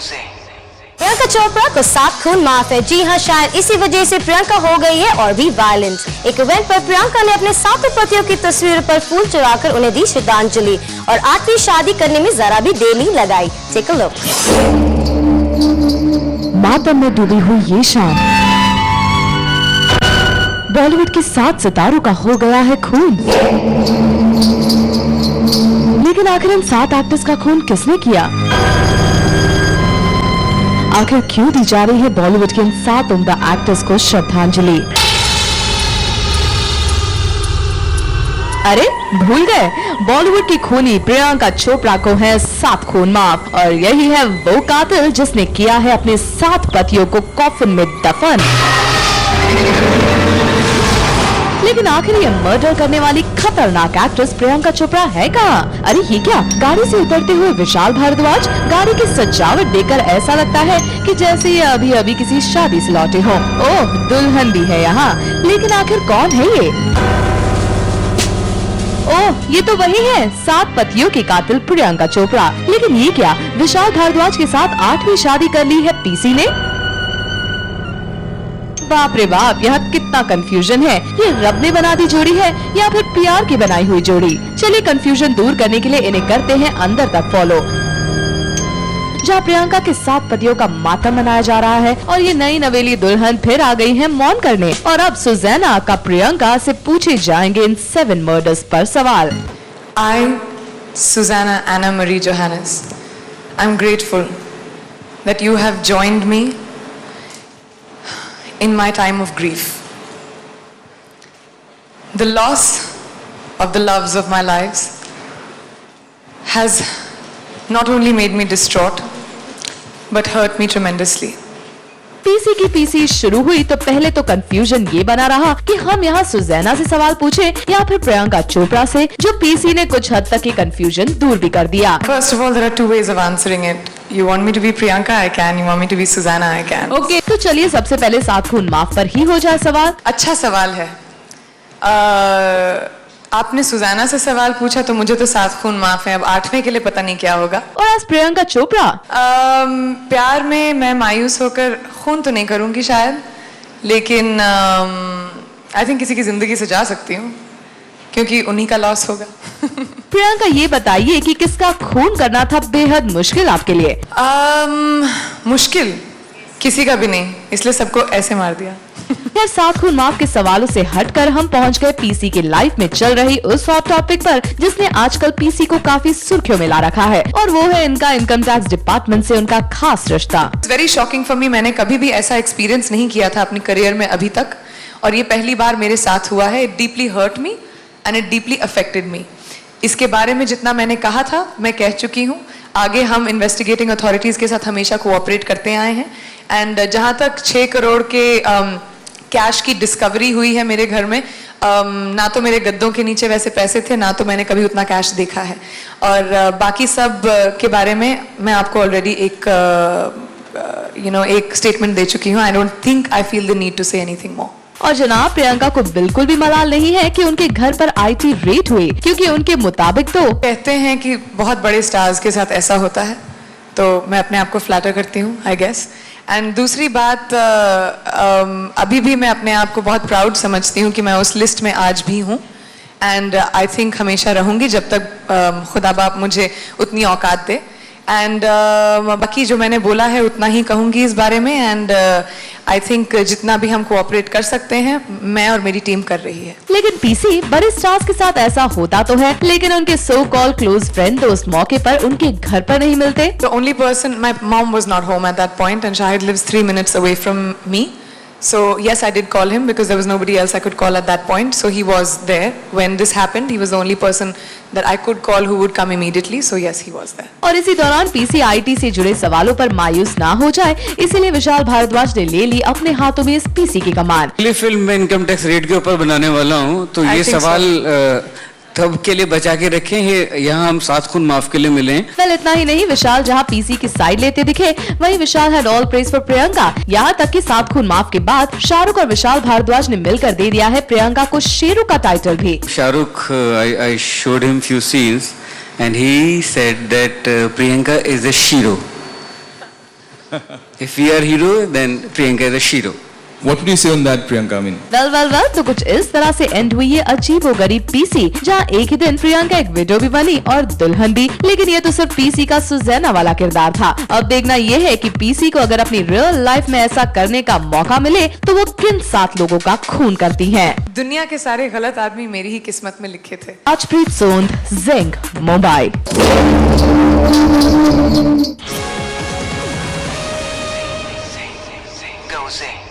से। प्रियंका चोपड़ा को 7 खून माफ है। जी हाँ, शायद इसी वजह से प्रियंका हो गई है और भी वायलेंट। एक इवेंट पर प्रियंका ने अपने 7 पतियों की तस्वीरों पर फूल चढ़ाकर उन्हें दी श्रद्धांजलि और 8वीं शादी करने में जरा भी देर नहीं लगाई। Take a look. मातम में डूबी हुई ये शाम, बॉलीवुड के 7 सितारों का हो गया है खून। लेकिन आखिर इन 7 एक्टर्स का खून किसने किया? आखिर क्यों दी जा रही है बॉलीवुड के इन 7 उम्दा एक्टर्स को श्रद्धांजलि? अरे भूल गए, बॉलीवुड की खूनी प्रियंका चोपड़ा को है 7 खून माफ और यही है वो कातिल जिसने किया है अपने 7 पतियों को कॉफिन में दफन। लेकिन आखिर ये मर्डर करने वाली खतरनाक एक्ट्रेस प्रियंका चोपड़ा है कहाँ? अरे ये क्या, गाड़ी से उतरते हुए विशाल भारद्वाज, गाड़ी की सजावट देखकर ऐसा लगता है कि जैसे ये अभी अभी किसी शादी से लौटे हों। ओह, दुल्हन भी है यहाँ, लेकिन आखिर कौन है ये? ओह, ये तो वही है 7 पतियों की कातिल प्रियंका चोपड़ा। लेकिन ये क्या, विशाल भारद्वाज के साथ 8वीं शादी कर ली है पीसी ने? बाप रे बाप, यहाँ कितना कंफ्यूजन है। ये रब ने बना दी जोड़ी है या फिर पीआर की बनाई हुई जोड़ी? चलिए कंफ्यूजन दूर करने के लिए इन्हें करते हैं अंदर तक फॉलो, जहाँ प्रियंका के 7 पतियों का मातम मनाया जा रहा है और ये नई नवेली दुल्हन फिर आ गई है मौन करने। और अब सुजैना का प्रियंका से पूछे जाएंगे इन 7 मर्डर्स पर सवाल। I, Susanna Anna Marie Johannes, I'm grateful that you have joined me in my time of grief. The loss of the loves of my lives has not only made me distraught, but hurt me tremendously. PC की PC शुरू हुई तो पहले तो confusion ये बना रहा कि हम यहाँ सुजैना से सवाल पूछे या फिर प्रियंका चोपड़ा से, जो पीसी ने कुछ हद तक ये कंफ्यूजन दूर भी कर दिया। First of all, there are 2 ways of answering it. You want me to be Priyanka, I can. You want me to be Susanna, I can. Okay, तो चलिए सबसे पहले 7 खून माफ पर ही हो जाए सवाल। अच्छा सवाल है। आपने सुजाना से सवाल पूछा तो मुझे तो 7 खून माफ है, अब 8वें के लिए पता नहीं क्या होगा। और आज प्रियंका चोपड़ा, प्यार में मैं मायूस होकर खून तो नहीं करूंगी शायद, लेकिन आई थिंक किसी की जिंदगी से जा सकती हूँ क्योंकि उन्हीं का लॉस होगा। प्रियंका ये बताइए कि किसका खून करना था बेहद मुश्किल आपके लिए? मुश्किल किसी का भी नहीं, इसलिए सबको ऐसे मार दिया। खैर 7 खून माफ के सवालों से हटकर हम पहुंच गए पीसी की लाइफ में चल रही उस हॉट टॉपिक पर जिसने आजकल पीसी को काफी सुर्खियों में ला रखा है, और वो है इनका इनकम टैक्स डिपार्टमेंट से उनका खास रिश्ता। It's very shocking for me, मैंने कभी भी ऐसा एक्सपीरियंस नहीं किया था अपनी करियर में अभी तक, और ये पहली बार मेरे साथ हुआ है। It deeply hurt me and it deeply affected me. इसके बारे में जितना मैंने कहा था मैं कह चुकी हूँ। आगे हम इन्वेस्टिगेटिंग अथॉरिटीज के साथ हमेशा कोऑपरेट करते आए हैं, एंड जहाँ तक 6 करोड़ के कैश की डिस्कवरी हुई है मेरे घर में, ना तो मेरे गद्दों के नीचे वैसे पैसे थे, ना तो मैंने कभी उतना कैश देखा है, और बाकी सब के बारे में मैं आपको ऑलरेडी एक एक स्टेटमेंट दे चुकी हूँ। I don't think I feel the need to say anything more. और जनाब प्रियंका को बिल्कुल भी मलाल नहीं है कि उनके घर पर आईटी रेड हुई, क्योंकि उनके मुताबिक तो कहते हैं कि बहुत बड़े स्टार्स के साथ ऐसा होता है, तो मैं अपने आप को फ्लैटर करती हूँ आई गेस। एंड दूसरी बात, अभी भी मैं अपने आप को बहुत प्राउड समझती हूँ कि मैं उस लिस्ट में आज भी हूँ, एंड आई थिंक हमेशा रहूँगी जब तक खुदा बाप मुझे उतनी औकात दे। एंड बाकी जो मैंने बोला है उतना ही कहूँगी इस बारे में, एंड आई थिंक जितना भी हम कोऑपरेट कर सकते हैं मैं और मेरी टीम कर रही है। लेकिन पीसी, बड़े स्टार्स के साथ ऐसा होता तो है, लेकिन उनके सो कॉल्ड क्लोज फ्रेंड दोस्त मौके पर उनके घर पर नहीं मिलते। The only person, my mom was not home at that point, and Shahid lives 3 minutes away from me. So yes, I did call him because there was nobody else I could call at that point. So he was there when this happened. He was the only person that I could call who would come immediately. So yes, he was there. और इसी दौरान PC IT से जुड़े सवालों पर मायूस ना हो जाए, इसीलिए विशाल भारद्वाज ने ले ली अपने हाथों में इस पीसी की कमान। अगली फिल्म में इनकम टैक्स रेट के ऊपर बनाने वाला हूँ, तो ये सवाल तब के लिए बचा के रखें, यहाँ हम 7 खून माफ के लिए मिले। वेल इतना ही नहीं, विशाल जहाँ पीसी की साइड लेते दिखे, वहीं Vishal had all praise for Priyanka. यहाँ तक कि 7 खून माफ के बाद शाहरुख और विशाल भारद्वाज ने मिलकर दे दिया है प्रियंका को शेरू का टाइटल भी। Shahrukh, I showed him few scenes and he said that Priyanka is a shero. If we are hero, then Priyanka is a shiro. What would you say on that, Priyanka? I mean, well तो कुछ इस तरह से and हुई है अजीबोगरीब PC, जहां एक ही दिन प्रियंका एक विडो भी बनी और दुल्हन भी। लेकिन ये तो सिर्फ पीसी का सुजैना वाला किरदार था। अब देखना ये है कि पीसी को अगर अपनी रियल लाइफ में ऐसा करने का मौका मिले तो वो किन 7 लोगों का खून करती हैं। दुनिया के सारे गलत आदमी मेरी ही किस्मत में लिखे थे। Rajpreet Sond, Zing, Mumbai. Go Zing.